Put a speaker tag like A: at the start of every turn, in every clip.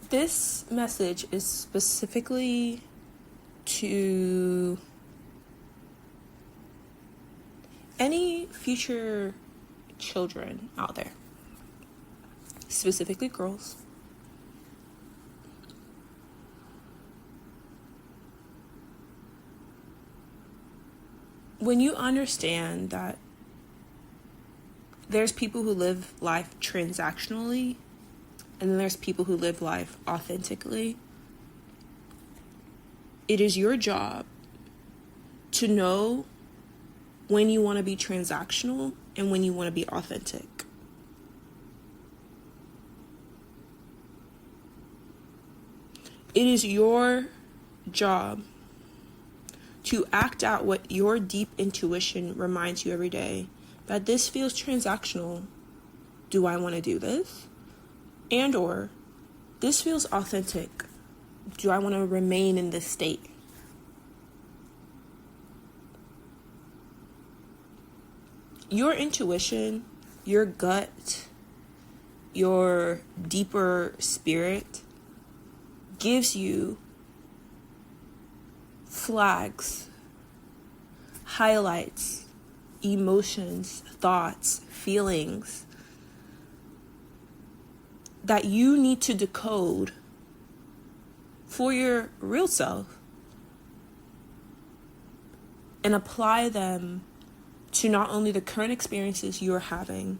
A: This message is specifically to any future children out there, specifically girls. When you understand that there's people who live life transactionally, and then there's people who live life authentically, it is your job to know when you want to be transactional and when you want to be authentic. It is your job to act out what your deep intuition reminds you every day, that this feels transactional. Do I want to do this? And or this feels authentic. Do I want to remain in this state? Your intuition, your gut, your deeper spirit gives you flags, highlights, emotions, thoughts, feelings that you need to decode for your real self and apply them to not only the current experiences you're having,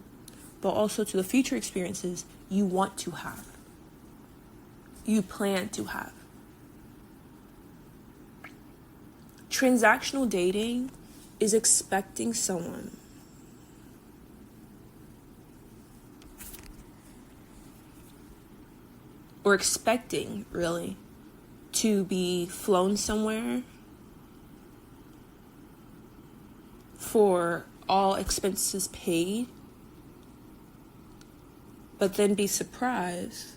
A: but also to the future experiences you want to have, you plan to have. Transactional dating is expecting someone or expecting, really, to be flown somewhere for all expenses paid, but then be surprised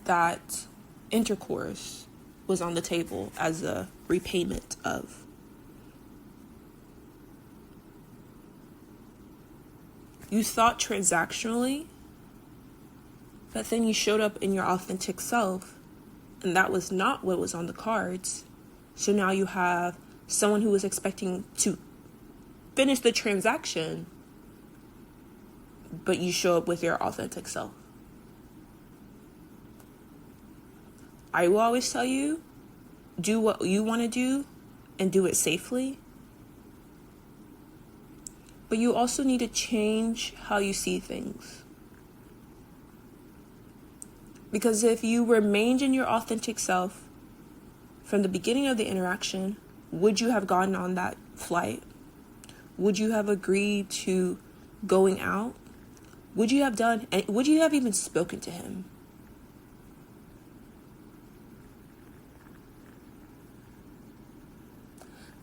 A: that intercourse was on the table as a repayment of. You thought transactionally, but then you showed up in your authentic self, and that was not what was on the cards. So now you have someone who was expecting to finish the transaction, but you show up with your authentic self. I will always tell you, do what you want to do and do it safely. But you also need to change how you see things. Because if you remained in your authentic self from the beginning of the interaction, would you have gone on that flight? Would you have agreed to going out? Would you have even spoken to him?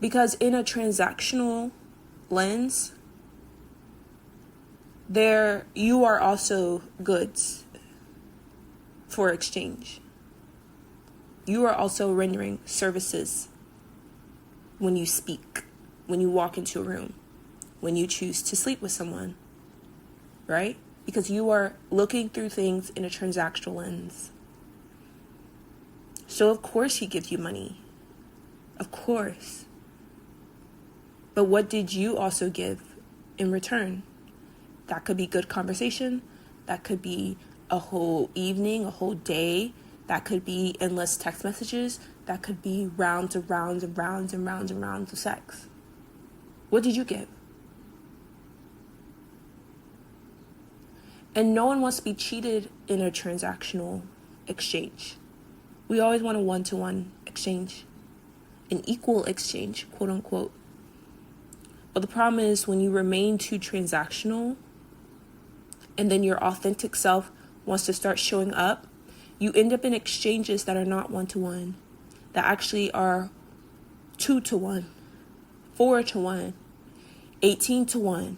A: Because in a transactional lens, you are also goods for exchange. You are also rendering services when you speak, when you walk into a room, when you choose to sleep with someone, right? Because you are looking through things in a transactional lens. So of course he gives you money. Of course. But what did you also give in return? That could be good conversation. That could be a whole evening, a whole day. That could be endless text messages. That could be rounds and rounds and rounds and rounds and rounds of sex. What did you give? And no one wants to be cheated in a transactional exchange. We always want a one-to-one exchange, an equal exchange, quote unquote. But the problem is when you remain too transactional and then your authentic self wants to start showing up, you end up in exchanges that are not one-to-one, that actually are 2-to-1, 4-to-1, 18-to-1.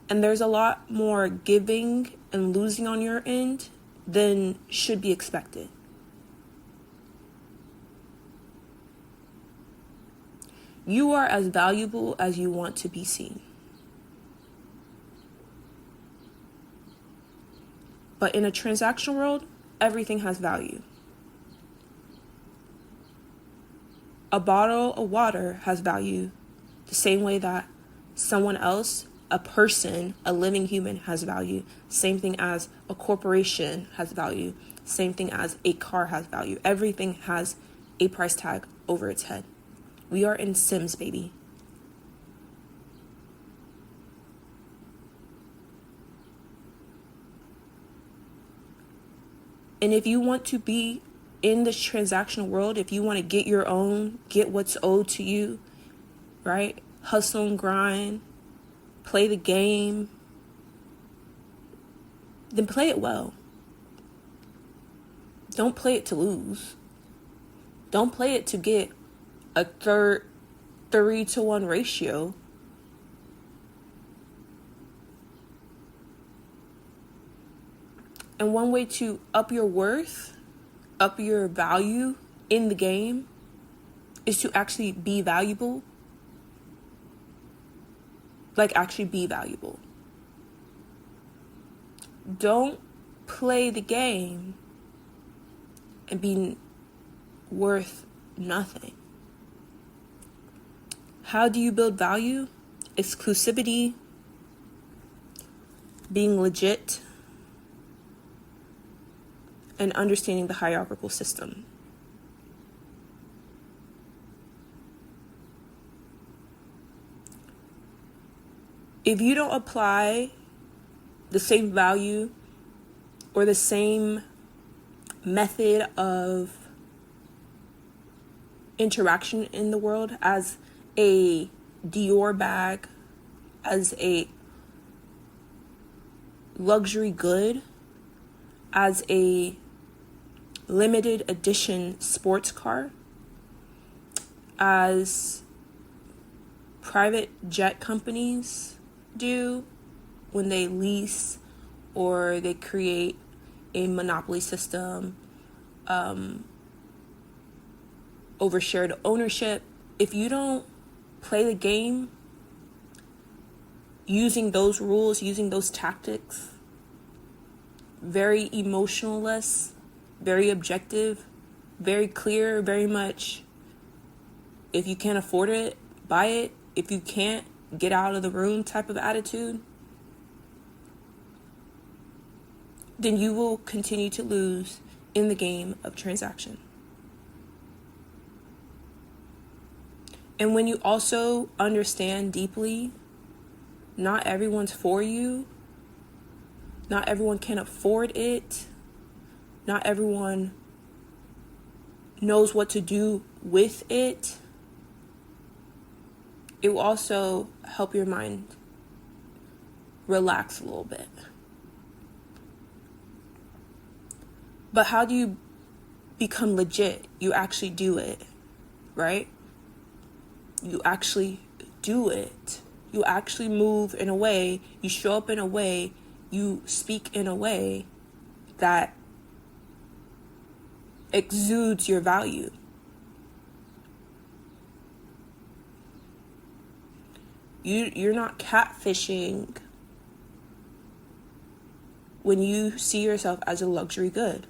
A: And there's a lot more giving and losing on your end than should be expected. You are as valuable as you want to be seen. But in a transactional world, everything has value. A bottle of water has value the same way that someone else, a person, a living human has value. Same thing as a corporation has value. Same thing as a car has value. Everything has a price tag over its head. We are in Sims, baby. And if you want to be in this transactional world, if you want to get your own, get what's owed to you, right? Hustle and grind, play the game, then play it well. Don't play it to lose. Don't play it to get a 3-to-1 ratio. And one way to up your worth, up your value in the game, is to actually be valuable. Like, actually be valuable. Don't play the game and be worth nothing. How do you build value? Exclusivity, being legit, and understanding the hierarchical system. If you don't apply the same value or the same method of interaction in the world as a Dior bag, as a luxury good, as a limited edition sports car, as private jet companies do when they lease or they create a monopoly system over shared ownership. If you don't play the game using those rules, using those tactics, very emotionless, very objective, very clear, very much, if you can't afford it, buy it. If you can't, get out of the room type of attitude, then you will continue to lose in the game of transaction. And when you also understand deeply, not everyone's for you, not everyone can afford it, not everyone knows what to do with it, it will also help your mind relax a little bit. But how do you become legit? You actually do it, right? You actually do it. You actually move in a way, you show up in a way, you speak in a way that exudes your value. You're not catfishing when you see yourself as a luxury good.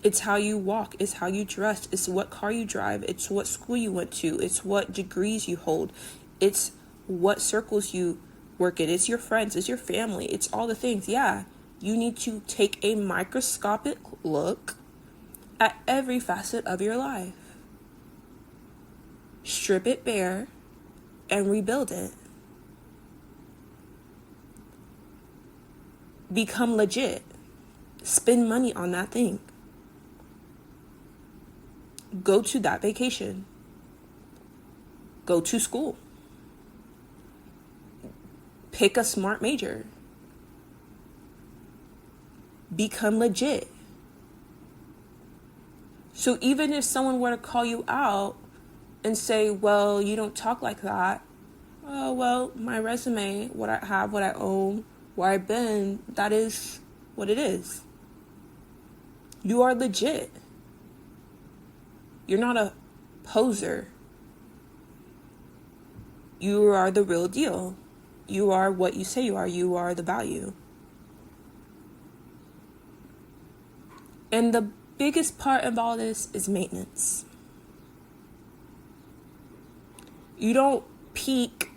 A: It's how you walk, it's how you dress, it's what car you drive, it's what school you went to, it's what degrees you hold, it's what circles you work in, it's your friends, it's your family, it's all the things. Yeah, you need to take a microscopic look at every facet of your life. Strip it bare and rebuild it. Become legit. Spend money on that thing. Go to that vacation. Go to school. Pick a smart major. Become legit. So even if someone were to call you out and say, well, you don't talk like that. Oh, well, my resume, what I have, what I own, where I've been, that is what it is. You are legit. You're not a poser. You are the real deal. You are what you say you are. You are the value. And the biggest part of all this is maintenance. You don't peak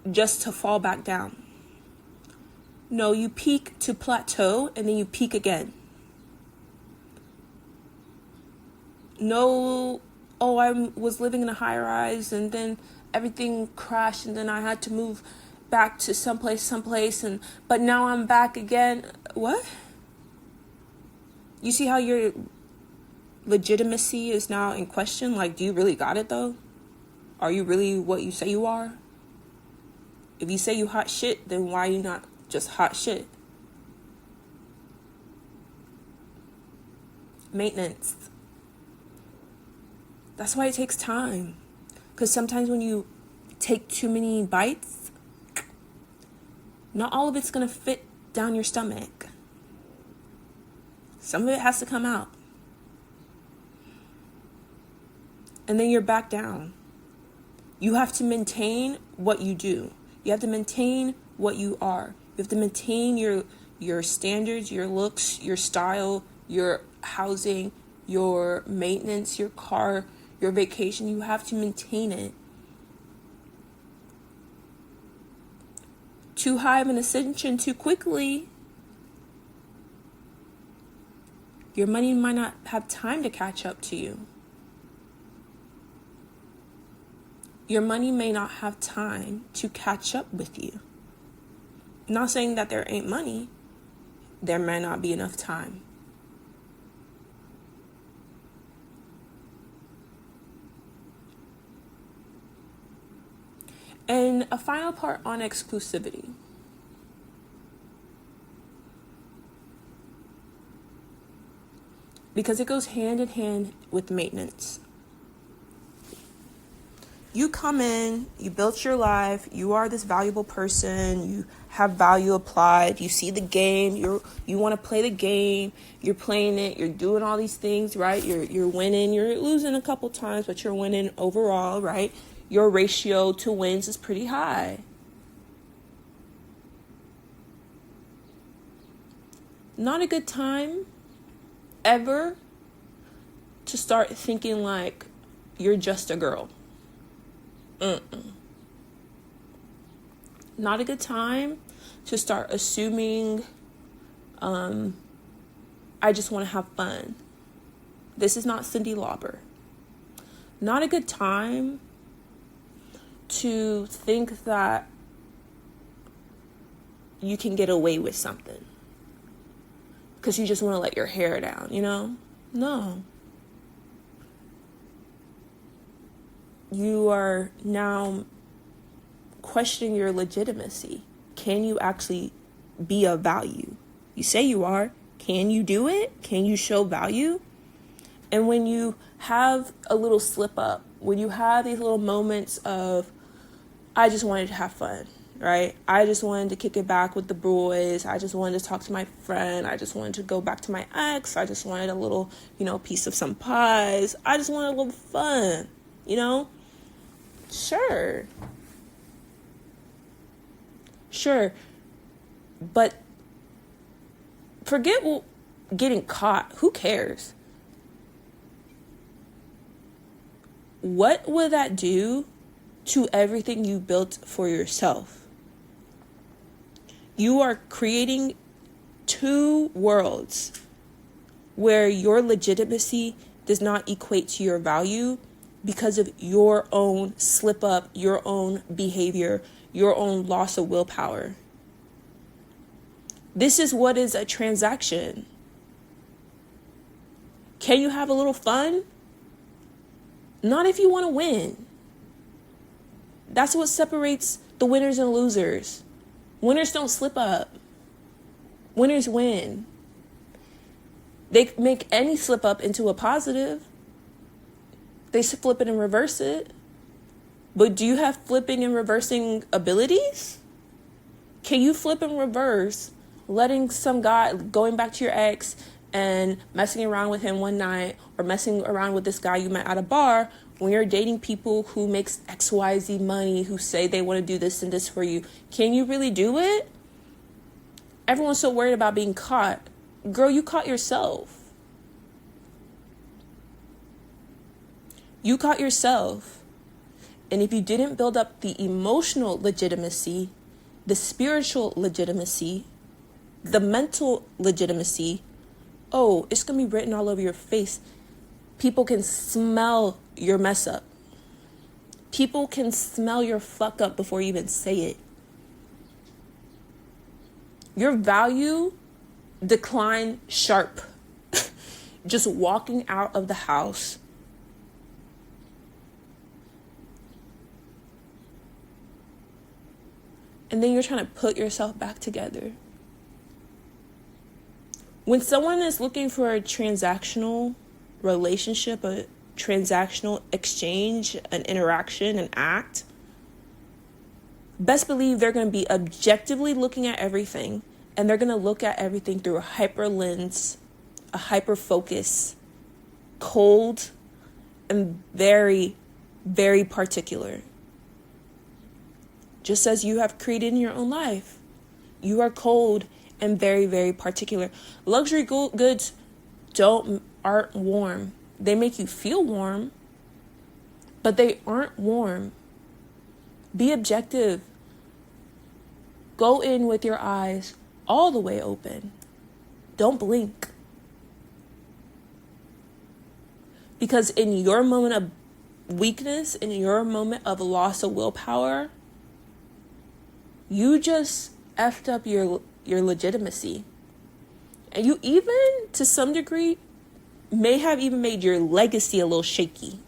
A: just to fall back down. No, you peak to plateau and then you peak again. No, oh, I was living in a high rise and then everything crashed and then I had to move back to someplace, but now I'm back again. What? You see how your legitimacy is now in question? Like, do you really got it though? Are you really what you say you are? If you say you hot shit, then why are you not just hot shit? Maintenance. That's why it takes time. Because sometimes when you take too many bites, not all of it's going to fit down your stomach. Some of it has to come out. And then you're back down. You have to maintain what you do. You have to maintain what you are. You have to maintain your standards, your looks, your style, your housing, your maintenance, your car, your vacation. You have to maintain it. Too high of an ascension too quickly, your money might not have time to catch up to you. Your money may not have time to catch up with you. I'm not saying that there ain't money. There may not be enough time. And a final part on exclusivity. Because it goes hand in hand with maintenance. You come in, you built your life, you are this valuable person, you have value applied, you see the game, you want to play the game, you're playing it, you're doing all these things, right? You're winning, you're losing a couple times, but you're winning overall, right? Your ratio to wins is pretty high. Not a good time ever to start thinking like you're just a girl. Not a good time to start assuming I just want to have fun. This is not Cyndi Lauper. Not a good time to think that you can get away with something because you just want to let your hair down, you know? No. You are now questioning your legitimacy. Can you actually be of value? You say you are. Can you do it? Can you show value? And when you have a little slip up, when you have these little moments of, I just wanted to have fun, right? I just wanted to kick it back with the boys. I just wanted to talk to my friend. I just wanted to go back to my ex. I just wanted a little, piece of some pies. I just wanted a little fun, Sure. But forget getting caught. Who cares? What will that do to everything you built for yourself? You are creating two worlds where your legitimacy does not equate to your value because of your own slip up, your own behavior, your own loss of willpower. This is what is a transaction. Can you have a little fun? Not if you want to win. That's what separates the winners and losers. Winners don't slip up. Winners win. They make any slip up into a positive. They flip it and reverse it. But do you have flipping and reversing abilities? Can you flip and reverse letting some guy, going back to your ex and messing around with him one night, or messing around with this guy you met at a bar, when you're dating people who makes XYZ money, who say they want to do this and this for you, can you really do it? Everyone's so worried about being caught. Girl, you caught yourself. You caught yourself. And if you didn't build up the emotional legitimacy, the spiritual legitimacy, the mental legitimacy, oh, it's going to be written all over your face. People can smell your mess up. People can smell your fuck up before you even say it. Your value declined sharp. Just walking out of the house. And then you're trying to put yourself back together. When someone is looking for a transactional relationship, a transactional exchange, an interaction, an act, best believe they're going to be objectively looking at everything, and they're going to look at everything through a hyper lens, a hyper focus, cold, and very, very particular. Just as you have created in your own life, you are cold and very, very particular. Luxury goods aren't warm. They make you feel warm, but they aren't warm. Be objective. Go in with your eyes all the way open. Don't blink. Because in your moment of weakness, in your moment of loss of willpower, you just effed up your legitimacy. And you even, to some degree, may have even made your legacy a little shaky.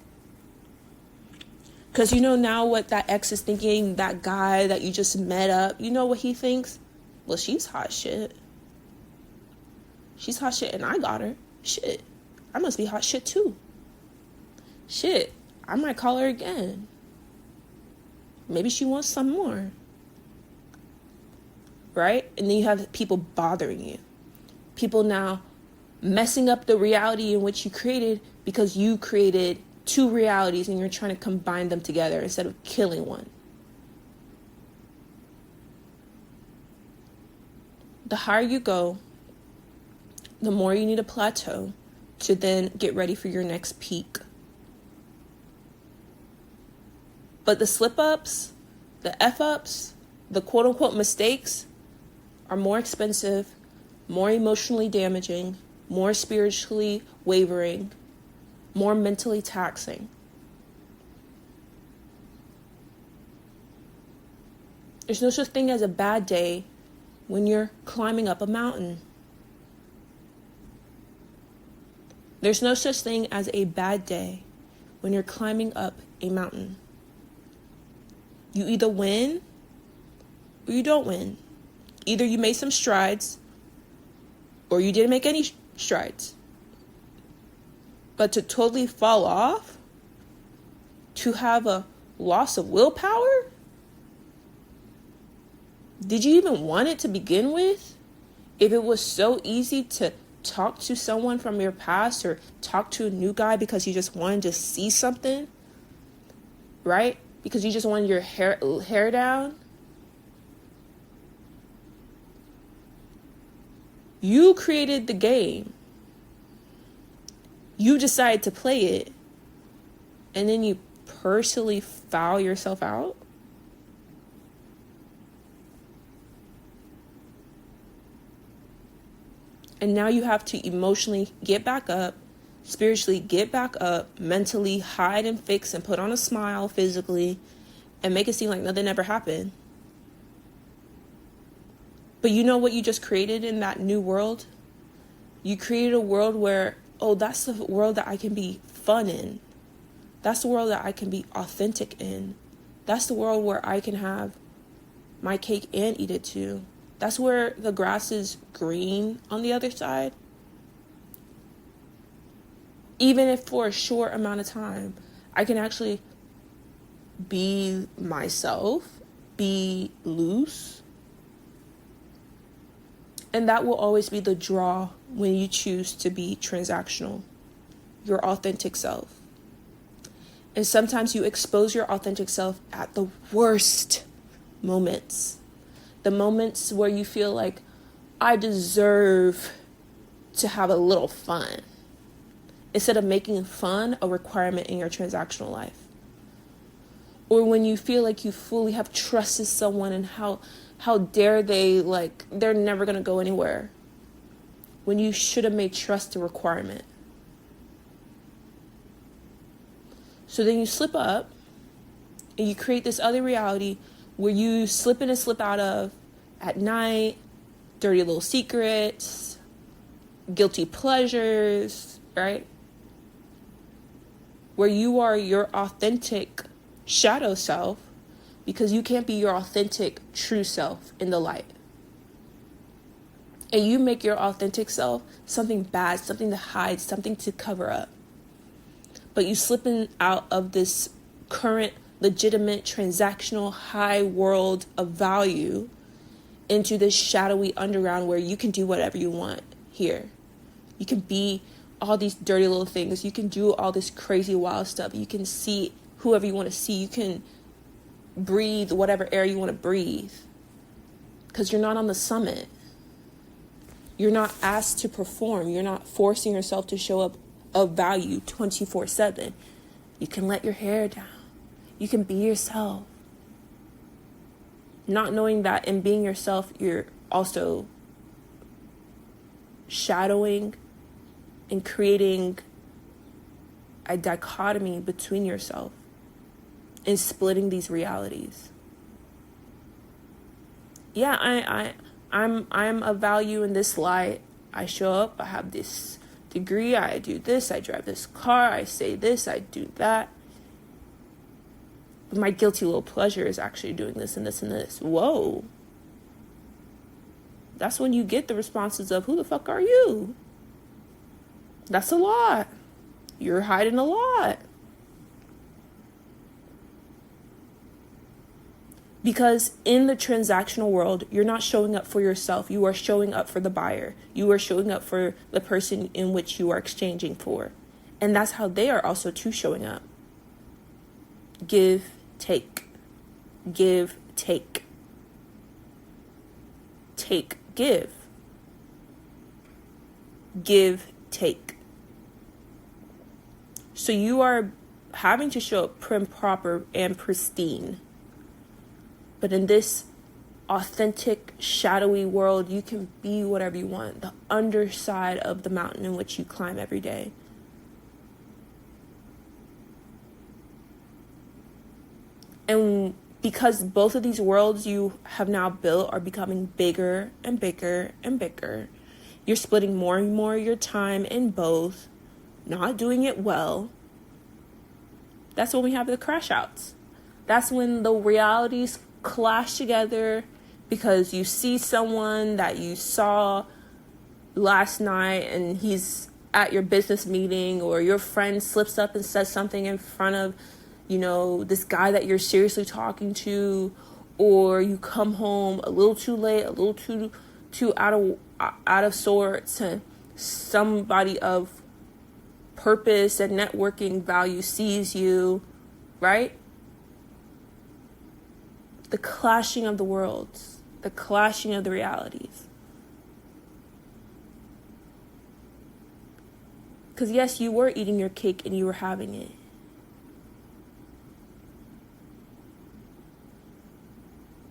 A: Because you know now what that ex is thinking, that guy that you just met up, you know what he thinks? Well, she's hot shit. She's hot shit and I got her. Shit, I must be hot shit too. Shit, I might call her again. Maybe she wants some more. Right? And then you have people bothering you. People now messing up the reality in which you created because you created two realities and you're trying to combine them together instead of killing one. The higher you go, the more you need a plateau to then get ready for your next peak. But the slip-ups, the F-ups, the quote-unquote mistakes are more expensive, more emotionally damaging, more spiritually wavering, more mentally taxing. There's no such thing as a bad day when you're climbing up a mountain. There's no such thing as a bad day when you're climbing up a mountain. You either win or you don't win. Either you made some strides or you didn't make any strides. But to totally fall off, to have a loss of willpower, did you even want it to begin with? If it was so easy to talk to someone from your past or talk to a new guy because you just wanted to see something, right? Because you just wanted your hair down. You created the game. You decided to play it. And then you personally foul yourself out. And now you have to emotionally get back up, spiritually get back up, mentally hide and fix and put on a smile physically and make it seem like nothing ever happened. But you know what you just created in that new world? You created a world where, oh, that's the world that I can be fun in. That's the world that I can be authentic in. That's the world where I can have my cake and eat it too. That's where the grass is green on the other side. Even if for a short amount of time, I can actually be myself, be loose. And that will always be the draw when you choose to be transactional. your authentic self. And sometimes you expose your authentic self at the worst moments. The moments where you feel like, I deserve to have a little fun. Instead of making fun a requirement in your transactional life. Or when you feel like you fully have trusted someone and how dare they, like, they're never going to go anywhere. When you should have made trust a requirement. So then you slip up and you create this other reality where you slip in and slip out of at night, dirty little secrets, guilty pleasures, right? Where you are your authentic shadow self because you can't be your authentic true self in the light. And you make your authentic self something bad, something to hide, something to cover up. But you slipping out of this current, legitimate, transactional, high world of value into this shadowy underground where you can do whatever you want here. You can be all these dirty little things. You can do all this crazy, wild stuff. You can see whoever you want to see. You can breathe whatever air you want to breathe. Because you're not on the summit. You're not asked to perform. You're not forcing yourself to show up of value 24/7. You can let your hair down. You can be yourself. Not knowing that in being yourself, you're also shadowing and creating a dichotomy between yourself and splitting these realities. Yeah, I'm of value in this light. I show up, I have this degree, I do this, I drive this car, I say this, I do that. But my guilty little pleasure is actually doing this and this and this. Whoa. That's when you get the responses of, who the fuck are you? That's a lot. You're hiding a lot. Because in the transactional world, you're not showing up for yourself. You are showing up for the buyer. You are showing up for the person in which you are exchanging for. And that's how they are also too showing up. Give, take. Give, take. Take, give. Give, take. So you are having to show up prim, proper, and pristine. But in this authentic, shadowy world, you can be whatever you want. The underside of the mountain in which you climb every day. And because both of these worlds you have now built are becoming bigger and bigger and bigger, you're splitting more and more of your time in both, not doing it well. That's when we have the crash outs. That's when the realities clash together because you see someone that you saw last night and he's at your business meeting, or your friend slips up and says something in front of, this guy that you're seriously talking to, or you come home a little too late, a little too out of sorts, and somebody of purpose and networking value sees you, right? The clashing of the worlds, the clashing of the realities. Because yes, you were eating your cake and you were having it.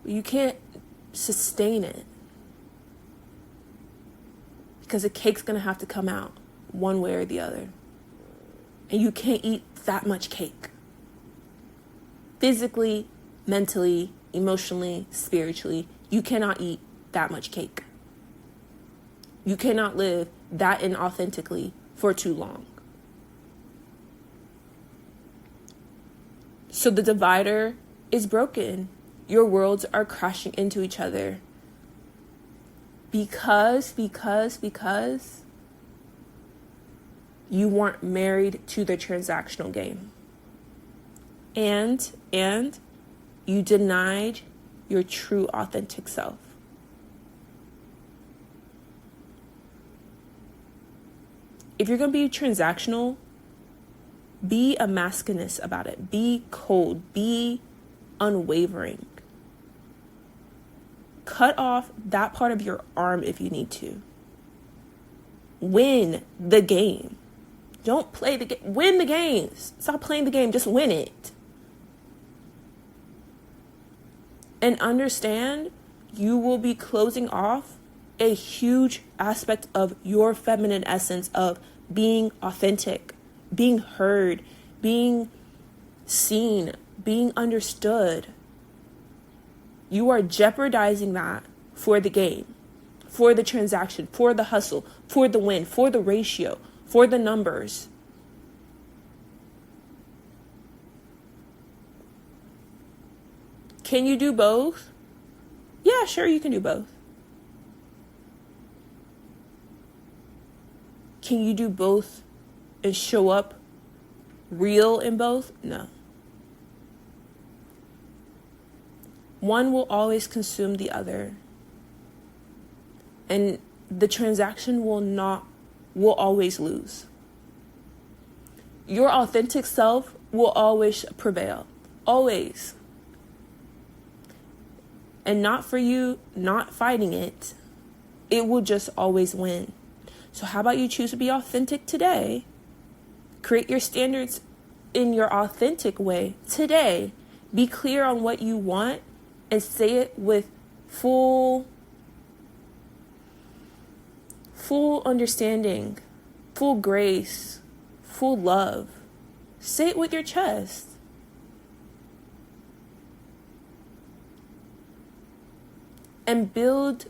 A: But you can't sustain it. Because the cake's going to have to come out one way or the other. And you can't eat that much cake. Physically, mentally, emotionally, spiritually, you cannot eat that much cake. You cannot live that inauthentically for too long. So the divider is broken. Your worlds are crashing into each other. Because you weren't married to the transactional game. And you denied your true authentic self. If you're going to be transactional, Be a masculinist about it. Be cold. Be unwavering. Cut off that part of your arm if you need to. Win the game. Don't play the game. Win the game. Stop playing the game. Just win it. And understand you will be closing off a huge aspect of your feminine essence of being authentic, being heard, being seen, being understood. You are jeopardizing that for the game, for the transaction, for the hustle, for the win, for the ratio, for the numbers. Can you do both? Yeah, sure, you can do both. Can you do both and show up real in both? No. One will always consume the other. And the transaction will always lose. Your authentic self will always prevail. Always. And not for you not fighting it. It will just always win. So how about you choose to be authentic today? Create your standards in your authentic way today. Be clear on what you want and say it with full understanding, full grace, full love. Say it with your chest. And build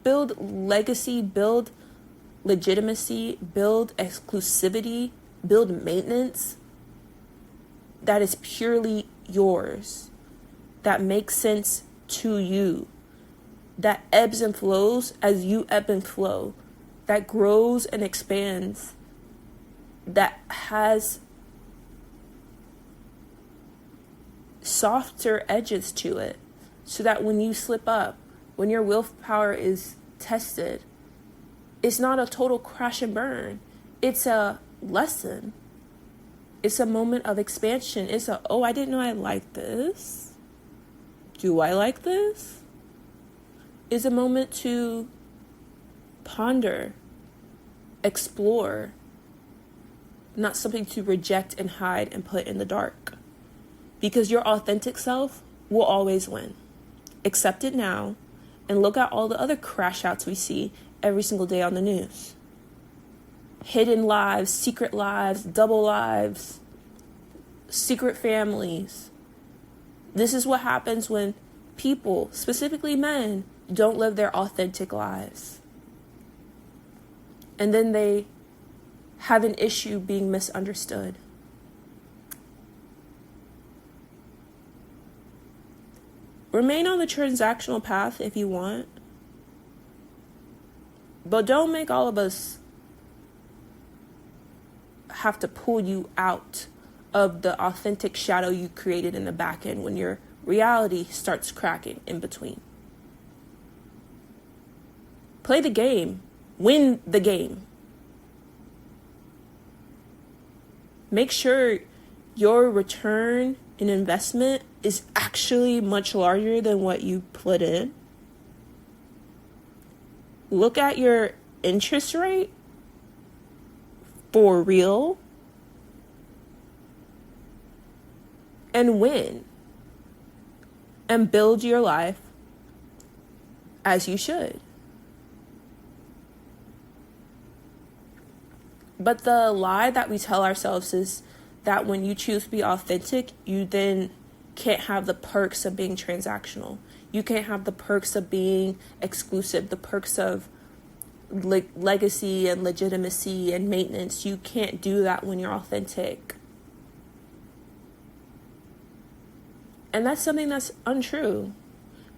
A: legacy, build legitimacy, build exclusivity, build maintenance that is purely yours, that makes sense to you, that ebbs and flows as you ebb and flow, that grows and expands, that has softer edges to it, so that when you slip up, when your willpower is tested, it's not a total crash and burn. It's a lesson. It's a moment of expansion. It's oh, I didn't know I liked this. Do I like this? It's a moment to ponder, explore, not something to reject and hide and put in the dark. Because your authentic self will always win. Accept it now and look at all the other crash outs we see every single day on the news. Hidden lives, secret lives, double lives, secret families. This is what happens when people, specifically men, don't live their authentic lives. And then they have an issue being misunderstood. Remain on the transactional path if you want. But don't make all of us have to pull you out of the authentic shadow you created in the back end when your reality starts cracking in between. Play the game. Win the game. Make sure your return in investment is actually much larger than what you put in. Look at your interest rate for real and win and build your life as you should. But the lie that we tell ourselves is that when you choose to be authentic, you then can't have the perks of being transactional. You can't have the perks of being exclusive, the perks of legacy and legitimacy and maintenance. You can't do that when you're authentic. And that's something that's untrue.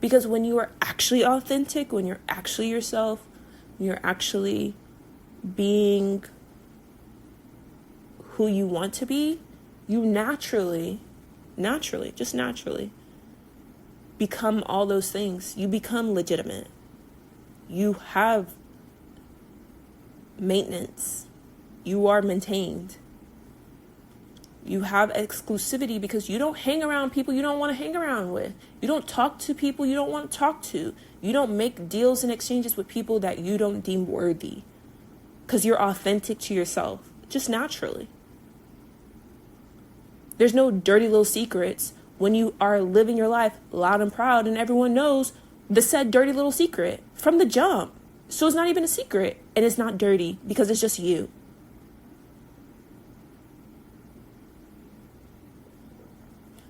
A: Because when you are actually authentic, when you're actually yourself, when you're actually being who you want to be, you naturally become all those things. You become legitimate. You have maintenance. You are maintained. You have exclusivity because you don't hang around people you don't want to hang around with. You don't talk to people you don't want to talk to. You don't make deals and exchanges with people that you don't deem worthy. Because you're authentic to yourself, just naturally. There's no dirty little secrets when you are living your life loud and proud and everyone knows the said dirty little secret from the jump. So it's not even a secret and it's not dirty because it's just you.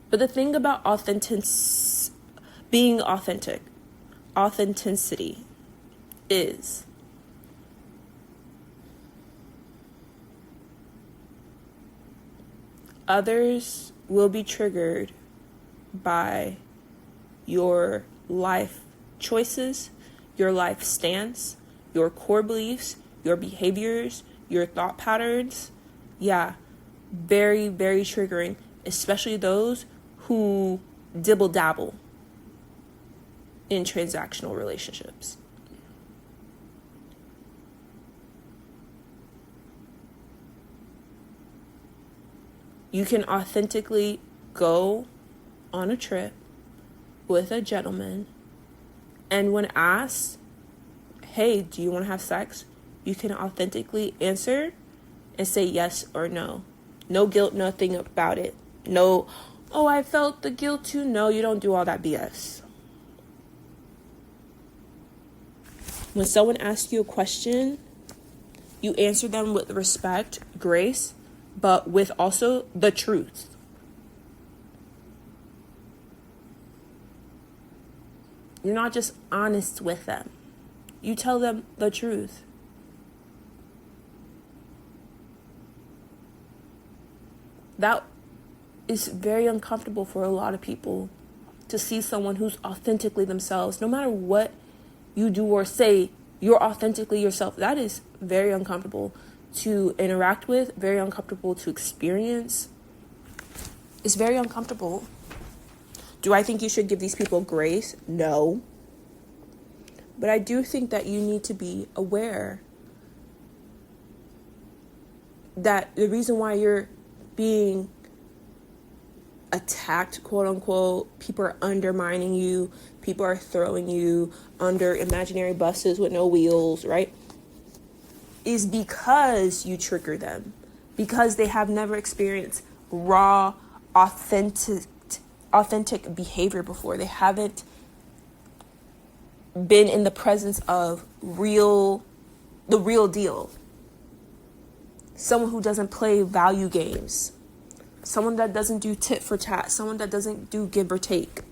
A: But the thing about being authenticity is others will be triggered by your life choices, your life stance, your core beliefs, your behaviors, your thought patterns. Yeah, very, very triggering, especially those who dibble dabble in transactional relationships. You can authentically go on a trip with a gentleman, and when asked, hey, do you want to have sex? You can authentically answer and say yes or no. No guilt, nothing about it. No, oh, I felt the guilt too. No, you don't do all that BS. When someone asks you a question, you answer them with respect, grace, but with also the truth. You're not just honest with them. You tell them the truth. That is very uncomfortable for a lot of people, to see someone who's authentically themselves. No matter what you do or say, you're authentically yourself. That is very uncomfortable to interact with, very uncomfortable to experience. It's very uncomfortable. Do I think you should give these people grace? No. But I do think that you need to be aware that the reason why you're being attacked, quote unquote, people are undermining you, people are throwing you under imaginary buses with no wheels, right? Is because you trigger them, because they have never experienced raw, authentic behavior before. They haven't been in the presence of the real deal. Someone who doesn't play value games. Someone that doesn't do tit for tat. Someone that doesn't do give or take.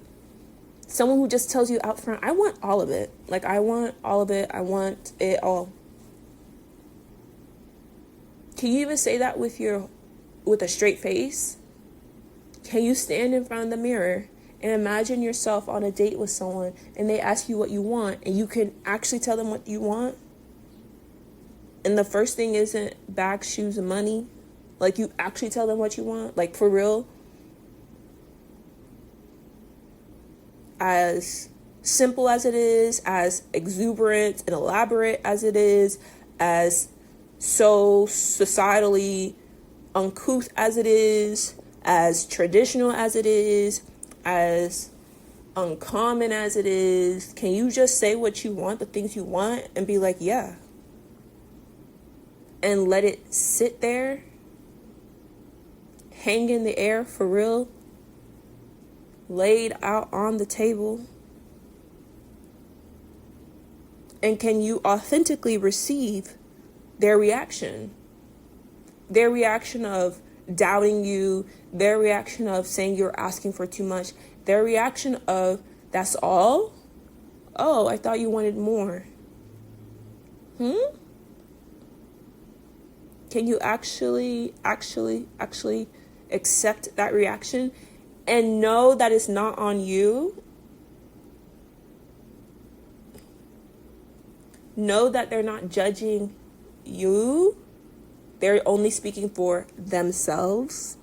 A: Someone who just tells you out front, I want all of it. Like, I want all of it. I want it all. Can you even say that with a straight face? Can you stand in front of the mirror and imagine yourself on a date with someone and they ask you what you want and you can actually tell them what you want? And the first thing isn't bags, shoes, and money. Like, you actually tell them what you want, like, for real. As simple as it is, as exuberant and elaborate as it is, as so societally uncouth as it is, as traditional as it is, as uncommon as it is, can you just say what you want, the things you want, and be like, yeah, and let it sit there, hang in the air for real, laid out on the table? And can you authentically receive their reaction? Their reaction of doubting you, their reaction of saying you're asking for too much, their reaction of, that's all? Oh, I thought you wanted more. Can you actually accept that reaction and know that it's not on you? Know that they're not judging you. They're only speaking for themselves.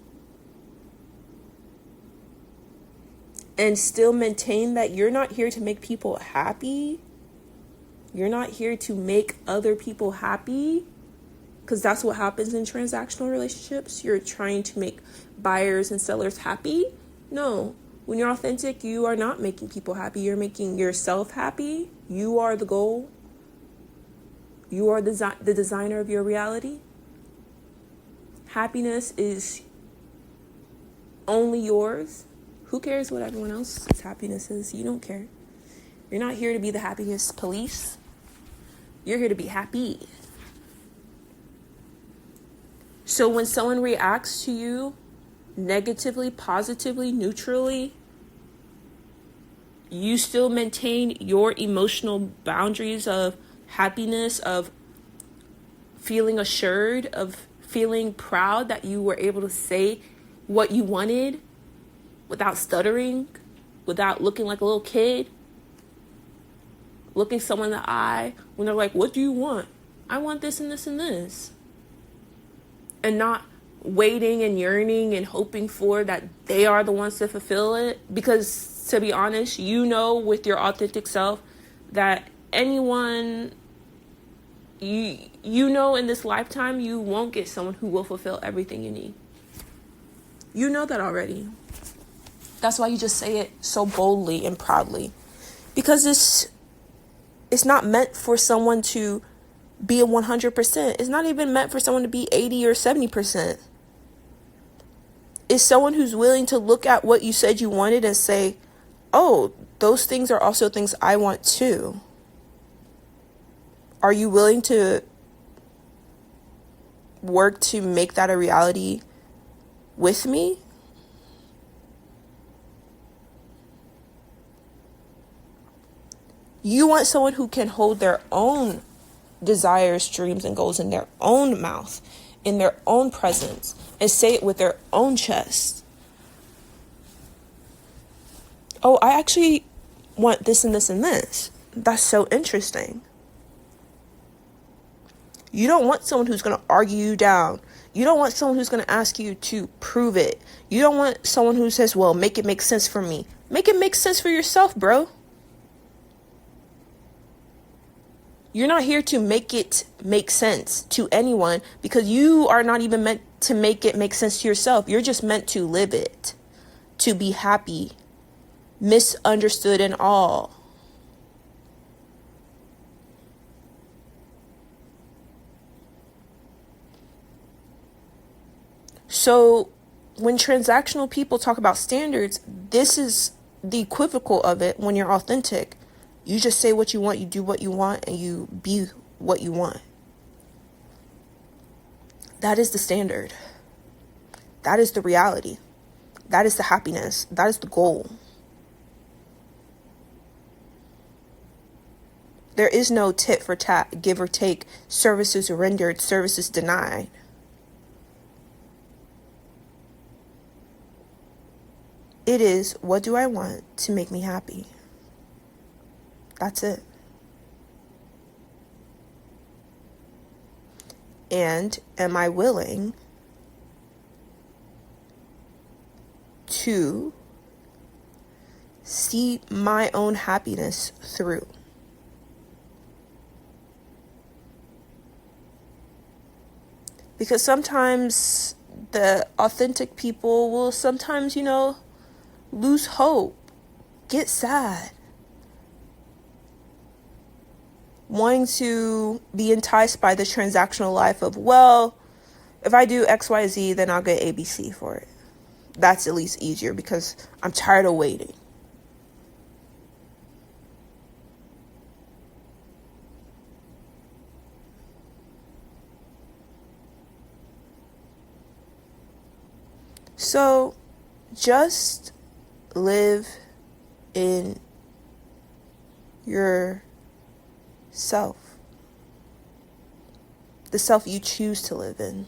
A: And still maintain that you're not here to make people happy. You're not here to make other people happy. because that's what happens in transactional relationships. You're trying to make buyers and sellers happy. No, when you're authentic, you are not making people happy. You're making yourself happy. You are the goal. You are the designer of your reality. Happiness is only yours. Who cares what everyone else's happiness is? You don't care. You're not here to be the happiness police. You're here to be happy. So when someone reacts to you negatively, positively, neutrally, you still maintain your emotional boundaries of happiness, of feeling assured, of feeling proud that you were able to say what you wanted without stuttering, without looking like a little kid, looking someone in the eye when they're like, what do you want? I want this and this and this. And not waiting and yearning and hoping for that they are the ones to fulfill it. Because to be honest, you know with your authentic self that anyone, you know in this lifetime you won't get someone who will fulfill everything you need. You know that already. That's why you just say it so boldly and proudly. Because it's not meant for someone to be a 100%. It's not even meant for someone to be 80 or 70%. It's someone who's willing to look at what you said you wanted and say, oh, those things are also things I want too. Are you willing to work to make that a reality with me? You want someone who can hold their own desires, dreams, and goals in their own mouth, in their own presence, and say it with their own chest. Oh, I actually want this and this and this. That's so interesting. You don't want someone who's going to argue you down. You don't want someone who's going to ask you to prove it. You don't want someone who says, well, make it make sense for me. Make it make sense for yourself, bro. You're not here to make it make sense to anyone because you are not even meant to make it make sense to yourself. You're just meant to live it, to be happy, misunderstood and all. So when transactional people talk about standards, this is the equivocal of it when you're authentic. You just say what you want, you do what you want, and you be what you want. That is the standard. That is the reality. That is the happiness. That is the goal. There is no tit for tat, give or take, services rendered, services denied. It is, what do I want to make me happy? That's it. And am I willing to see my own happiness through? Because sometimes the authentic people will sometimes, lose hope, get sad, wanting to be enticed by the transactional life of, well, if I do XYZ, then I'll get ABC for it. That's at least easier because I'm tired of waiting. So just live in your self, the self you choose to live in.